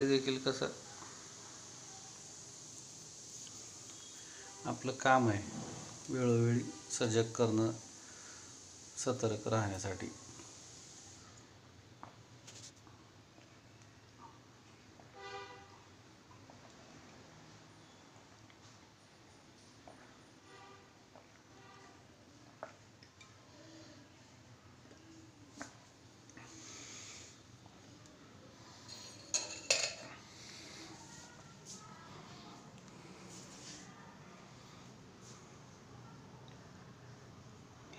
ते देखील कसं आपलं काम आहे वेळोवेळी सजग करणं, सतर्क राहण्यासाठी.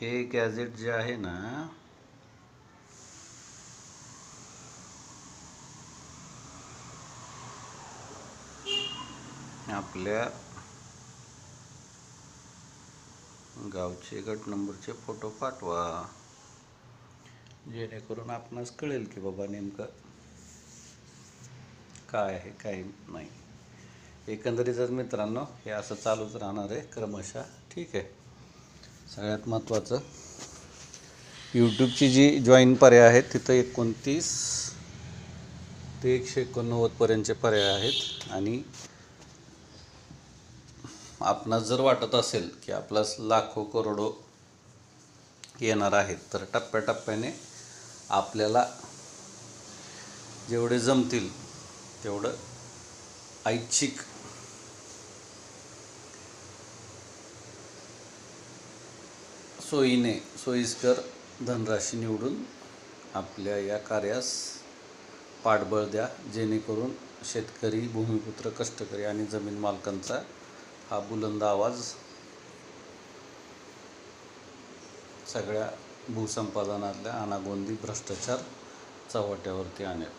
हे गॅजेट जे आहे ना, आपल्या गावचे गट नंबरचे फोटो पाठवा, जेणेकरून आपणास कळेल की बाबा नेमकं काय आहे काय नाही. एकंदरीतच मित्रांनो हे असं चालूच राहणार आहे क्रमशः. ठीक आहे. सगळ्यात महत्त्वाचं यूट्यूबची जी जॉईन पर्याय आहेत तिथं 29 ते 189 पर्यंतचे पर्याय आहेत. आणि आपणास जर वाटत असेल की आपल्यास लाखो करोडो येणार आहेत, तर टप्प्याटप्प्याने आपल्याला जेवढे जमतील तेवढं ऐच्छिक सोयीस्कर धनराशी निवडून आपल्या या कार्यास पाठबळ द्या, जेणेकरून शेतकरी, भूमिपुत्र, कष्टकरी आणि जमीन मालकांचा हा बुलंद आवाज सगळ्या भूसंपादनातल्या अनागोंदी भ्रष्टाचार चव्हाट्यावरती आणेल.